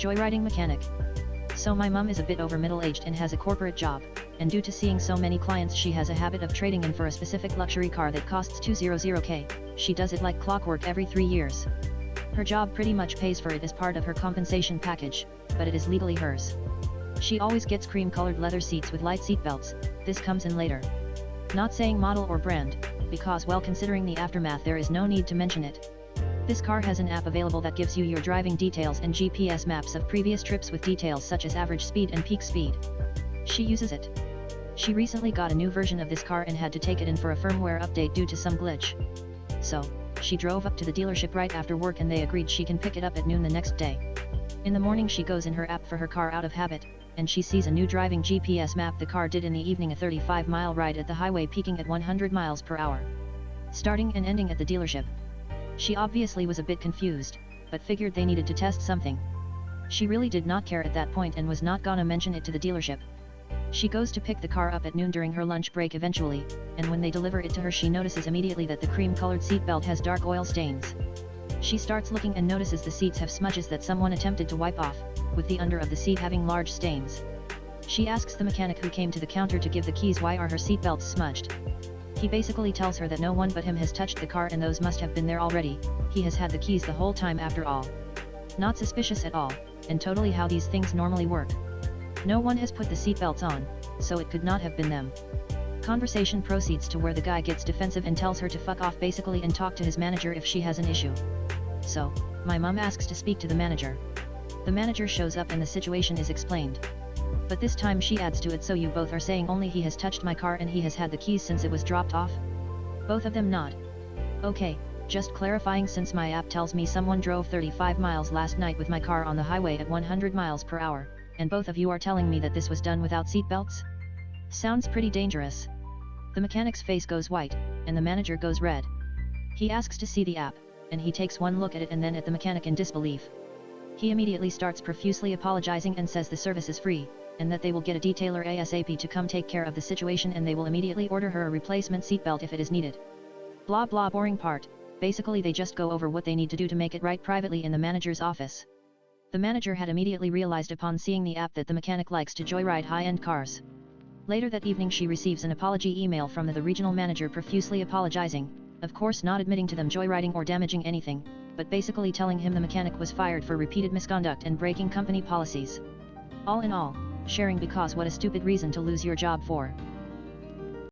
Joyriding Mechanic. So my mum is a bit over middle-aged and has a corporate job, and due to seeing so many clients she has a habit of trading in for a specific luxury car that costs 200k, she does it like clockwork every 3 years. Her job pretty much pays for it as part of her compensation package, but it is legally hers. She always gets cream-colored leather seats with light seat belts. This comes in later. Not saying model or brand, because well considering the aftermath there is no need to mention it. This car has an app available that gives you your driving details and GPS maps of previous trips with details such as average speed and peak speed. She uses it. She recently got a new version of this car and had to take it in for a firmware update due to some glitch. So, she drove up to the dealership right after work and they agreed she can pick it up at noon the next day. In the morning she goes in her app for her car out of habit, and she sees a new driving GPS map the car did in the evening, a 35-mile ride at the highway peaking at 100 miles per hour. Starting and ending at the dealership. She obviously was a bit confused, but figured they needed to test something. She really did not care at that point and was not gonna mention it to the dealership. She goes to pick the car up at noon during her lunch break eventually, and when they deliver it to her she notices immediately that the cream-colored seatbelt has dark oil stains. She starts looking and notices the seats have smudges that someone attempted to wipe off, with the under of the seat having large stains. She asks the mechanic who came to the counter to give the keys why are her seatbelts smudged. He basically tells her that no one but him has touched the car and those must have been there already. He has had the keys the whole time after all. Not suspicious at all, and totally how these things normally work. No one has put the seatbelts on, so it could not have been them. Conversation proceeds to where the guy gets defensive and tells her to fuck off basically and talk to his manager if she has an issue. So, my mum asks to speak to the manager. The manager shows up and the situation is explained. But this time she adds to it, so you both are saying only he has touched my car and he has had the keys since it was dropped off? Both of them nod. Okay, just clarifying since my app tells me someone drove 35 miles last night with my car on the highway at 100 miles per hour, and both of you are telling me that this was done without seatbelts? Sounds pretty dangerous. The mechanic's face goes white, and the manager goes red. He asks to see the app, and he takes one look at it and then at the mechanic in disbelief. He immediately starts profusely apologizing and says the service is free, and that they will get a detailer ASAP to come take care of the situation and they will immediately order her a replacement seatbelt if it is needed. Blah blah boring part, basically they just go over what they need to do to make it right privately in the manager's office. The manager had immediately realized upon seeing the app that the mechanic likes to joyride high-end cars. Later that evening she receives an apology email from the regional manager profusely apologizing, of course not admitting to them joyriding or damaging anything, but basically telling him the mechanic was fired for repeated misconduct and breaking company policies. All in all, sharing because what a stupid reason to lose your job for.